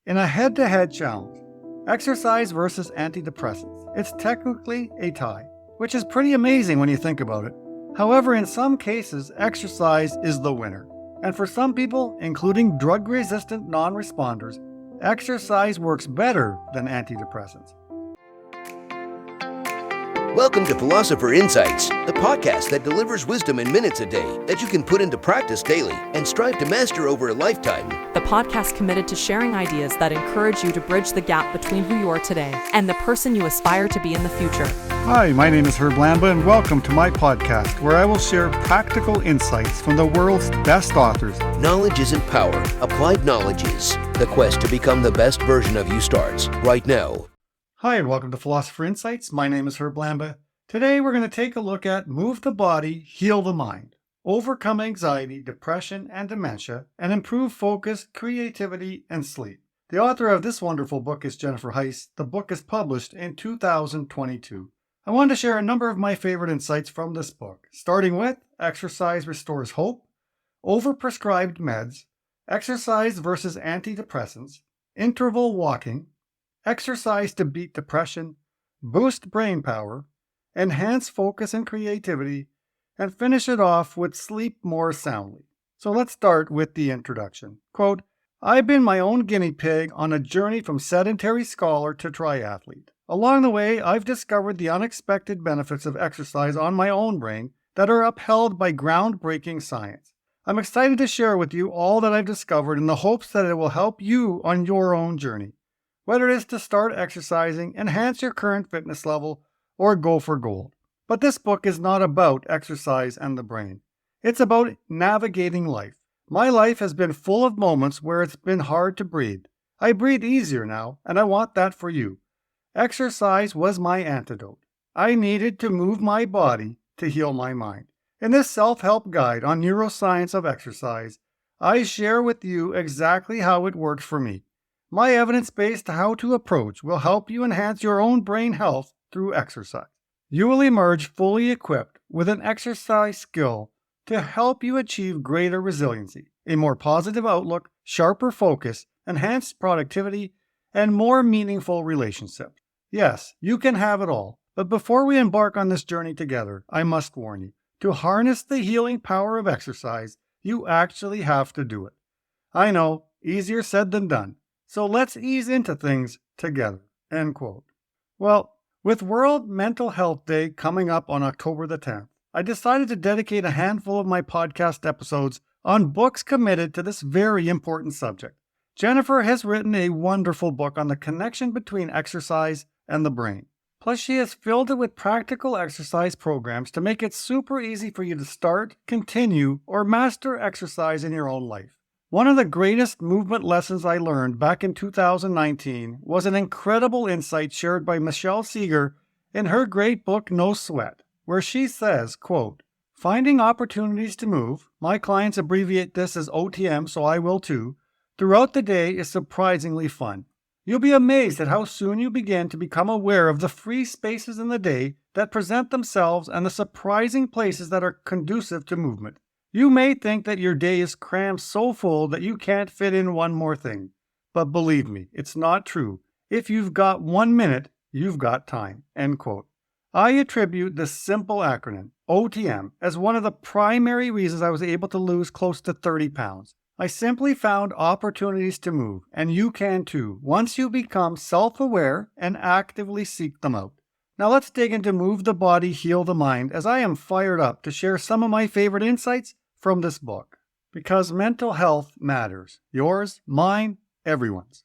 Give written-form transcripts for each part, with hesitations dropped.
In a head-to-head challenge, exercise versus antidepressants, it's technically a tie, which is pretty amazing when you think about it. However, in some cases, exercise is the winner. And for some people, including drug-resistant non-responders, exercise works better than antidepressants. Welcome to Philosopher Insights, the podcast that delivers wisdom in minutes a day that you can put into practice daily and strive to master over a lifetime. The podcast committed to sharing ideas that encourage you to bridge the gap between who you are today and the person you aspire to be in the future. Hi, my name is Herb Lamba, and welcome to my podcast, where I will share practical insights from the world's best authors. Knowledge isn't power. Applied knowledge is. The quest to become the best version of you starts right now. Hi, and welcome to Philosopher Insights. My name is Herb Lamba. Today, we're going to take a look at Move the Body, Heal the Mind, overcome anxiety, depression, and dementia, and improve focus, creativity, and sleep. The author of this wonderful book is Jennifer Heisz. The book is published in 2022. I wanted to share a number of my favorite insights from this book, starting with exercise restores hope, overprescribed meds, exercise versus antidepressants, interval walking, exercise to beat depression, boost brain power, enhance focus and creativity, and finish it off with sleep more soundly. So let's start with the introduction. Quote, I've been my own guinea pig on a journey from sedentary scholar to triathlete. Along the way, I've discovered the unexpected benefits of exercise on my own brain that are upheld by groundbreaking science. I'm excited to share with you all that I've discovered in the hopes that it will help you on your own journey. Whether it is to start exercising, enhance your current fitness level, or go for gold. But this book is not about exercise and the brain. It's about navigating life. My life has been full of moments where it's been hard to breathe. I breathe easier now, and I want that for you. Exercise was my antidote. I needed to move my body to heal my mind. In this self-help guide on neuroscience of exercise, I share with you exactly how it works for me. My evidence-based how to approach will help you enhance your own brain health through exercise. You will emerge fully equipped with an exercise skill to help you achieve greater resiliency, a more positive outlook, sharper focus, enhanced productivity, and more meaningful relationships. Yes, you can have it all, but before we embark on this journey together, I must warn you, to harness the healing power of exercise, you actually have to do it. I know, easier said than done. So let's ease into things together. End quote. Well, with World Mental Health Day coming up on October the 10th, I decided to dedicate a handful of my podcast episodes on books committed to this very important subject. Jennifer has written a wonderful book on the connection between exercise and the brain. Plus, she has filled it with practical exercise programs to make it super easy for you to start, continue, or master exercise in your own life. One of the greatest movement lessons I learned back in 2019 was an incredible insight shared by Michelle Seeger in her great book, No Sweat, where she says, quote, finding opportunities to move, my clients abbreviate this as OTM, so I will too, throughout the day is surprisingly fun. You'll be amazed at how soon you begin to become aware of the free spaces in the day that present themselves and the surprising places that are conducive to movement. You may think that your day is crammed so full that you can't fit in one more thing. But believe me, it's not true. If you've got 1 minute, you've got time. End quote. I attribute this simple acronym, OTM, as one of the primary reasons I was able to lose close to 30 pounds. I simply found opportunities to move, and you can too, once you become self-aware and actively seek them out. Now let's dig into Move the Body, Heal the Mind, as I am fired up to share some of my favorite insights from this book. Because mental health matters. Yours, mine, everyone's.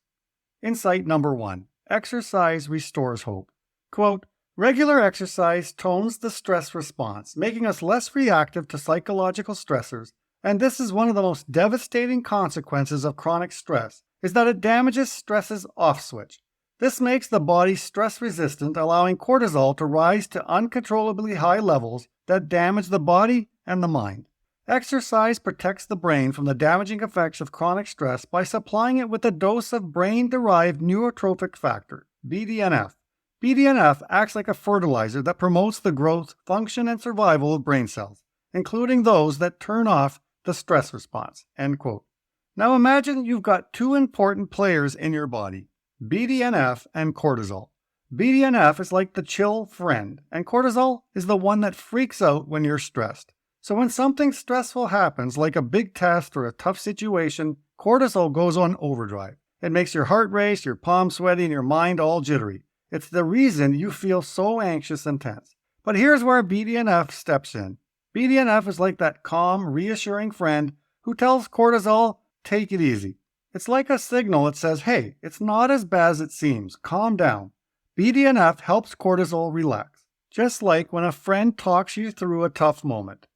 Insight number 1. Exercise restores hope. Quote, regular exercise tones the stress response, making us less reactive to psychological stressors, and this is one of the most devastating consequences of chronic stress, is that it damages stress's off switch. This makes the body stress resistant, allowing cortisol to rise to uncontrollably high levels that damage the body and the mind. Exercise protects the brain from the damaging effects of chronic stress by supplying it with a dose of brain-derived neurotrophic factor, BDNF. BDNF acts like a fertilizer that promotes the growth, function, and survival of brain cells, including those that turn off the stress response. End quote. Now imagine you've got two important players in your body, BDNF and cortisol. BDNF is like the chill friend, and cortisol is the one that freaks out when you're stressed. So when something stressful happens, like a big test or a tough situation, cortisol goes on overdrive. It makes your heart race, your palms sweaty, and your mind all jittery. It's the reason you feel so anxious and tense. But here's where BDNF steps in. BDNF is like that calm, reassuring friend who tells cortisol, take it easy. It's like a signal that says, hey, it's not as bad as it seems, calm down. BDNF helps cortisol relax, just like when a friend talks you through a tough moment.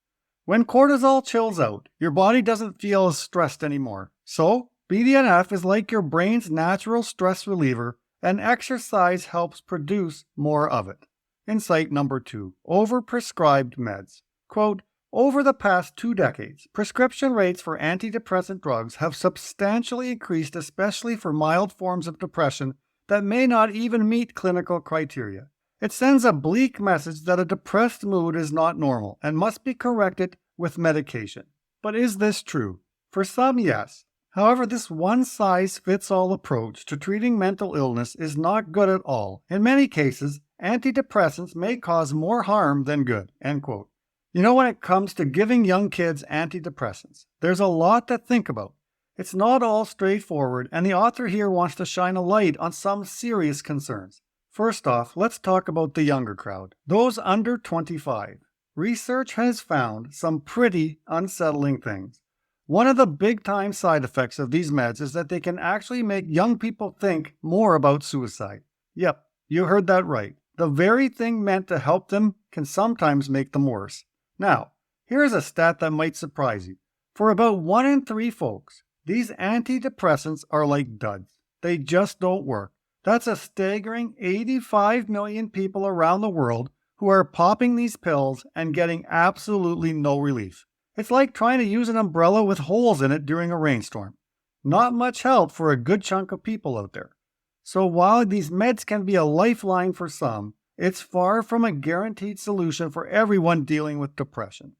When cortisol chills out, your body doesn't feel as stressed anymore. So, BDNF is like your brain's natural stress reliever, and exercise helps produce more of it. Insight number 2, overprescribed meds. Quote, over the past 2 decades, prescription rates for antidepressant drugs have substantially increased, especially for mild forms of depression that may not even meet clinical criteria. It sends a bleak message that a depressed mood is not normal and must be corrected with medication. But is this true? For some, yes. However, this one-size-fits-all approach to treating mental illness is not good at all. In many cases, antidepressants may cause more harm than good. End quote. You know, when it comes to giving young kids antidepressants, there's a lot to think about. It's not all straightforward, and the author here wants to shine a light on some serious concerns. First off, let's talk about the younger crowd, those under 25. Research has found some pretty unsettling things. One of the big-time side effects of these meds is that they can actually make young people think more about suicide. Yep, you heard that right. The very thing meant to help them can sometimes make them worse. Now, here's a stat that might surprise you. For about 1 in 3 folks, these antidepressants are like duds. They just don't work. That's a staggering 85 million people around the world who are popping these pills and getting absolutely no relief. It's like trying to use an umbrella with holes in it during a rainstorm. Not much help for a good chunk of people out there. So while these meds can be a lifeline for some, it's far from a guaranteed solution for everyone dealing with depression.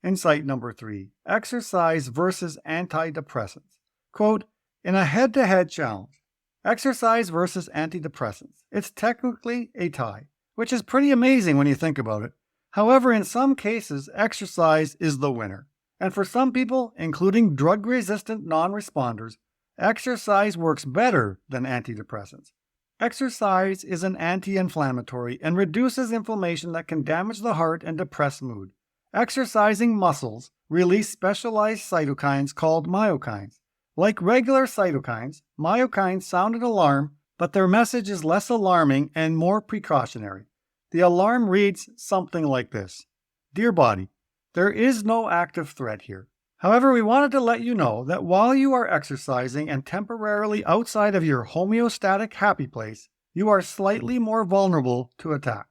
Insight number 3, exercise versus antidepressants. Quote, in a head-to-head challenge, exercise versus antidepressants, it's technically a tie, which is pretty amazing when you think about it. However, in some cases, exercise is the winner. And for some people, including drug-resistant non-responders, exercise works better than antidepressants. Exercise is an anti-inflammatory and reduces inflammation that can damage the heart and depress mood. Exercising muscles release specialized cytokines called myokines. Like regular cytokines, myokines sound an alarm, but their message is less alarming and more precautionary. The alarm reads something like this. Dear body, there is no active threat here. However, we wanted to let you know that while you are exercising and temporarily outside of your homeostatic happy place, you are slightly more vulnerable to attack.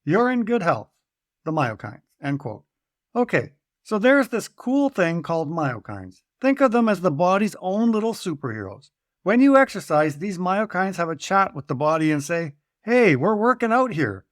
You're in good health. The myokines. End quote. Okay, so there's this cool thing called myokines. Think of them as the body's own little superheroes. When you exercise, these myokines have a chat with the body and say, hey, we're working out here.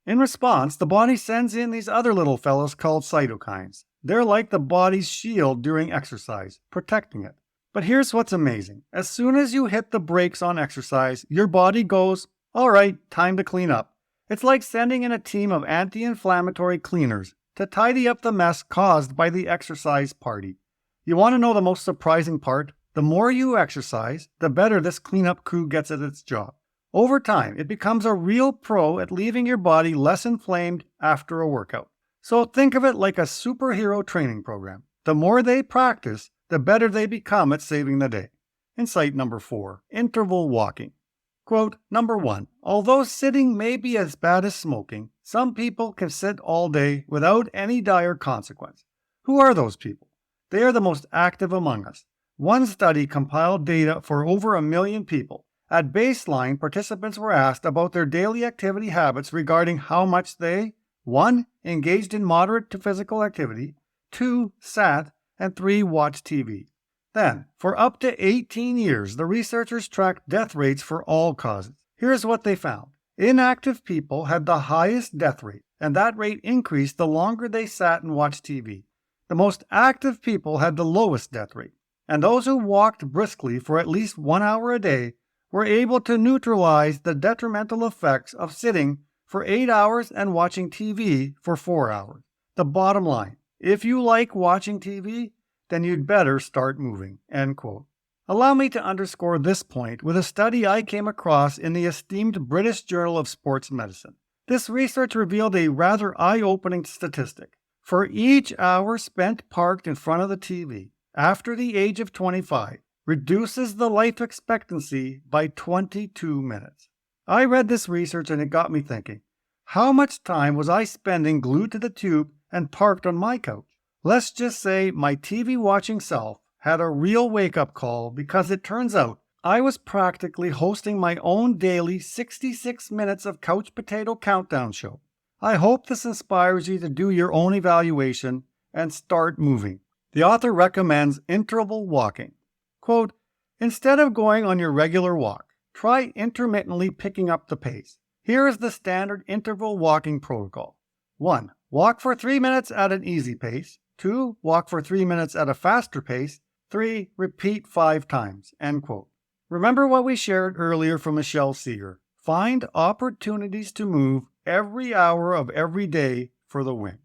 In response, the body sends in these other little fellows called cytokines. They're like the body's shield during exercise, protecting it. But here's what's amazing. As soon as you hit the brakes on exercise, your body goes, all right, time to clean up. It's like sending in a team of anti-inflammatory cleaners to tidy up the mess caused by the exercise party. You want to know the most surprising part? The more you exercise, the better this cleanup crew gets at its job. Over time, it becomes a real pro at leaving your body less inflamed after a workout. So think of it like a superhero training program. The more they practice, the better they become at saving the day. Insight number 4, interval walking. Quote, number 1, although sitting may be as bad as smoking, some people can sit all day without any dire consequence. Who are those people? They are the most active among us. One study compiled data for over 1 million people. At baseline, participants were asked about their daily activity habits regarding how much they 1. Engaged in moderate to physical activity, 2. Sat, and 3. Watched TV. Then, for up to 18 years, the researchers tracked death rates for all causes. Here's what they found. Inactive people had the highest death rate, and that rate increased the longer they sat and watched TV. The most active people had the lowest death rate. and those who walked briskly for at least 1 hour a day were able to neutralize the detrimental effects of sitting for 8 hours and watching TV for 4 hours. The bottom line, if you like watching TV, then you'd better start moving. End quote. Allow me to underscore this point with a study I came across in the esteemed British Journal of Sports Medicine. This research revealed a rather eye-opening statistic. For each hour spent parked in front of the TV after the age of 25, reduces the life expectancy by 22 minutes. I read this research and it got me thinking, how much time was I spending glued to the tube and parked on my couch? Let's just say my TV watching self had a real wake-up call because it turns out I was practically hosting my own daily 66 minutes of couch potato countdown show. I hope this inspires you to do your own evaluation and start moving. The author recommends interval walking. Quote, instead of going on your regular walk, try intermittently picking up the pace. Here is the standard interval walking protocol. 1. Walk for 3 minutes at an easy pace. 2. Walk for 3 minutes at a faster pace. 3. Repeat 5 times. End quote. Remember what we shared earlier from Michelle Seeger. Find opportunities to move every hour of every day for the win.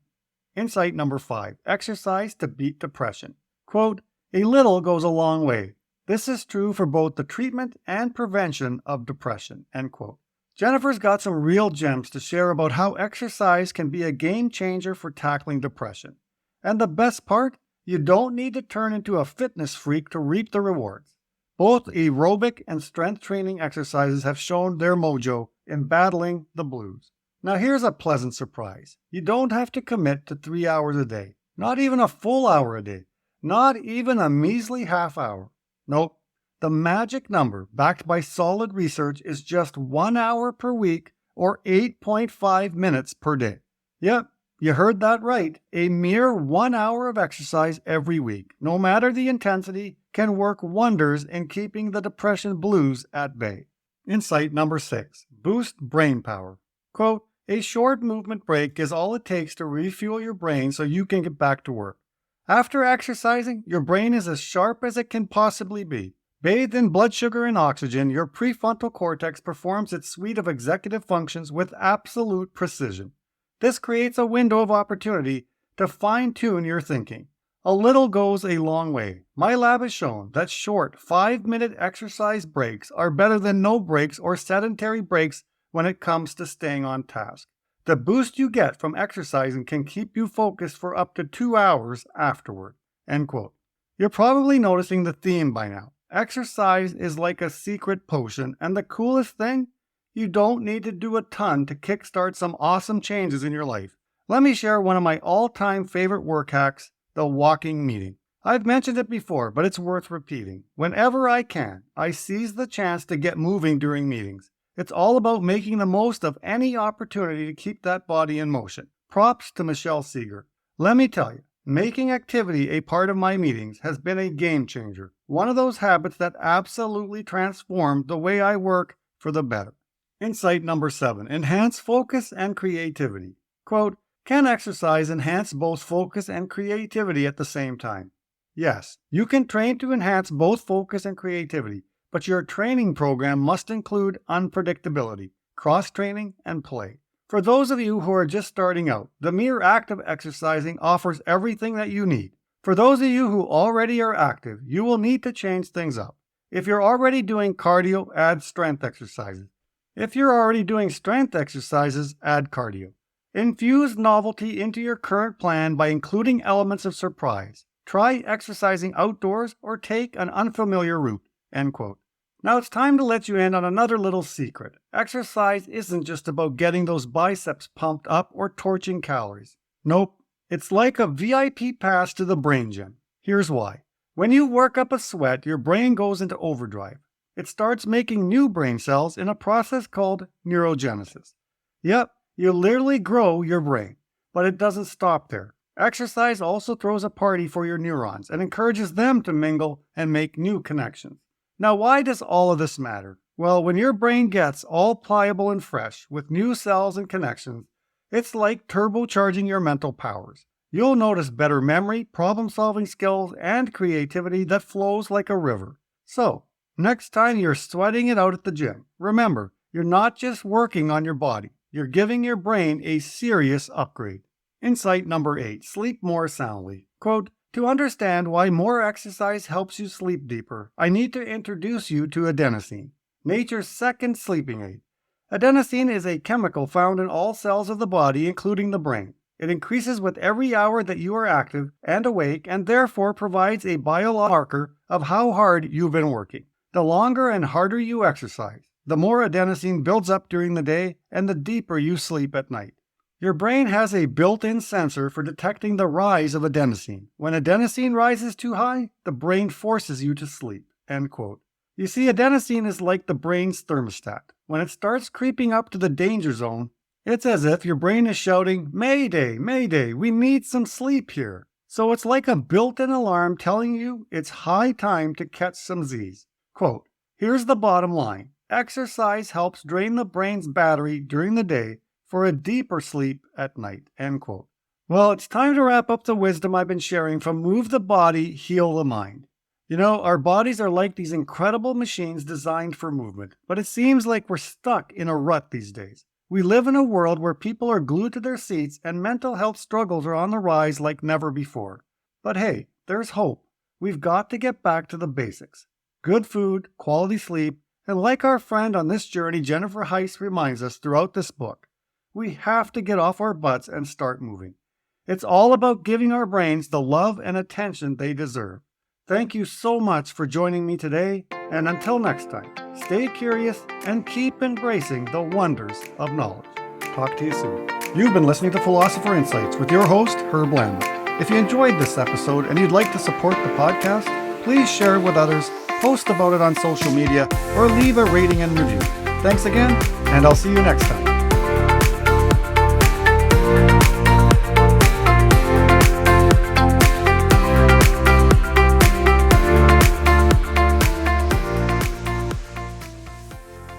Insight number 5. Exercise to beat depression. Quote, a little goes a long way. This is true for both the treatment and prevention of depression. End quote. Jennifer's got some real gems to share about how exercise can be a game changer for tackling depression. And the best part, you don't need to turn into a fitness freak to reap the rewards. Both aerobic and strength training exercises have shown their mojo in battling the blues. Now here's a pleasant surprise. You don't have to commit to 3 hours a day, not even a full hour a day, not even a measly half hour. Nope. The magic number, backed by solid research, is just 1 hour per week or 8.5 minutes per day. Yep, you heard that right. A mere 1 hour of exercise every week, no matter the intensity, can work wonders in keeping the depression blues at bay. Insight number 6. Boost brain power. Quote, a short movement break is all it takes to refuel your brain so you can get back to work. After exercising, your brain is as sharp as it can possibly be. Bathed in blood sugar and oxygen, your prefrontal cortex performs its suite of executive functions with absolute precision. This creates a window of opportunity to fine-tune your thinking. A little goes a long way. My lab has shown that short 5-minute exercise breaks are better than no breaks or sedentary breaks when it comes to staying on task. The boost you get from exercising can keep you focused for up to 2 hours afterward. End quote. You're probably noticing the theme by now. Exercise is like a secret potion, and the coolest thing? You don't need to do a ton to kickstart some awesome changes in your life. Let me share one of my all-time favorite work hacks, the walking meeting. I've mentioned it before, but it's worth repeating. Whenever I can, I seize the chance to get moving during meetings. It's all about making the most of any opportunity to keep that body in motion. Props to Michelle Seeger. Let me tell you, making activity a part of my meetings has been a game changer. One of those habits that absolutely transformed the way I work for the better. Insight number 7. Enhance focus and creativity. Quote, can exercise enhance both focus and creativity at the same time? Yes, you can train to enhance both focus and creativity, but your training program must include unpredictability, cross-training, and play. For those of you who are just starting out, the mere act of exercising offers everything that you need. For those of you who already are active, you will need to change things up. If you're already doing cardio, add strength exercises. If you're already doing strength exercises, add cardio. Infuse novelty into your current plan by including elements of surprise. Try exercising outdoors or take an unfamiliar route. End quote. Now it's time to let you in on another little secret. Exercise isn't just about getting those biceps pumped up or torching calories. Nope, it's like a VIP pass to the brain gym. Here's why. When you work up a sweat, your brain goes into overdrive. It starts making new brain cells in a process called neurogenesis. Yep, you literally grow your brain, but it doesn't stop there. Exercise also throws a party for your neurons and encourages them to mingle and make new connections. Now, why does all of this matter? Well, when your brain gets all pliable and fresh with new cells and connections, it's like turbocharging your mental powers. You'll notice better memory, problem-solving skills, and creativity that flows like a river. So, next time you're sweating it out at the gym, remember, you're not just working on your body, you're giving your brain a serious upgrade. Insight number 8, sleep more soundly. Quote, "To understand why more exercise helps you sleep deeper, I need to introduce you to adenosine, nature's second sleeping aid. Adenosine is a chemical found in all cells of the body, including the brain. It increases with every hour that you are active and awake and therefore provides a biological marker of how hard you've been working. The longer and harder you exercise, the more adenosine builds up during the day and the deeper you sleep at night. Your brain has a built-in sensor for detecting the rise of adenosine. When adenosine rises too high, the brain forces you to sleep." End quote. You see, adenosine is like the brain's thermostat. When it starts creeping up to the danger zone, it's as if your brain is shouting, "Mayday, Mayday, we need some sleep here." So it's like a built-in alarm telling you it's high time to catch some Z's. Quote, "Here's the bottom line. Exercise helps drain the brain's battery during the day for a deeper sleep at night." End quote. Well, it's time to wrap up the wisdom I've been sharing from Move the Body, Heal the Mind. You know, our bodies are like these incredible machines designed for movement, but it seems like we're stuck in a rut these days. We live in a world where people are glued to their seats and mental health struggles are on the rise like never before. But hey, there's hope. We've got to get back to the basics. Good food, quality sleep, and like our friend on this journey, Jennifer Heisz, reminds us throughout this book, we have to get off our butts and start moving. It's all about giving our brains the love and attention they deserve. Thank you so much for joining me today, and until next time, stay curious and keep embracing the wonders of knowledge. Talk to you soon. You've been listening to Philosopher Insights with your host, Herb Lambert. If you enjoyed this episode and you'd like to support the podcast, please share it with others, post about it on social media, or leave a rating and review. Thanks again, and I'll see you next time.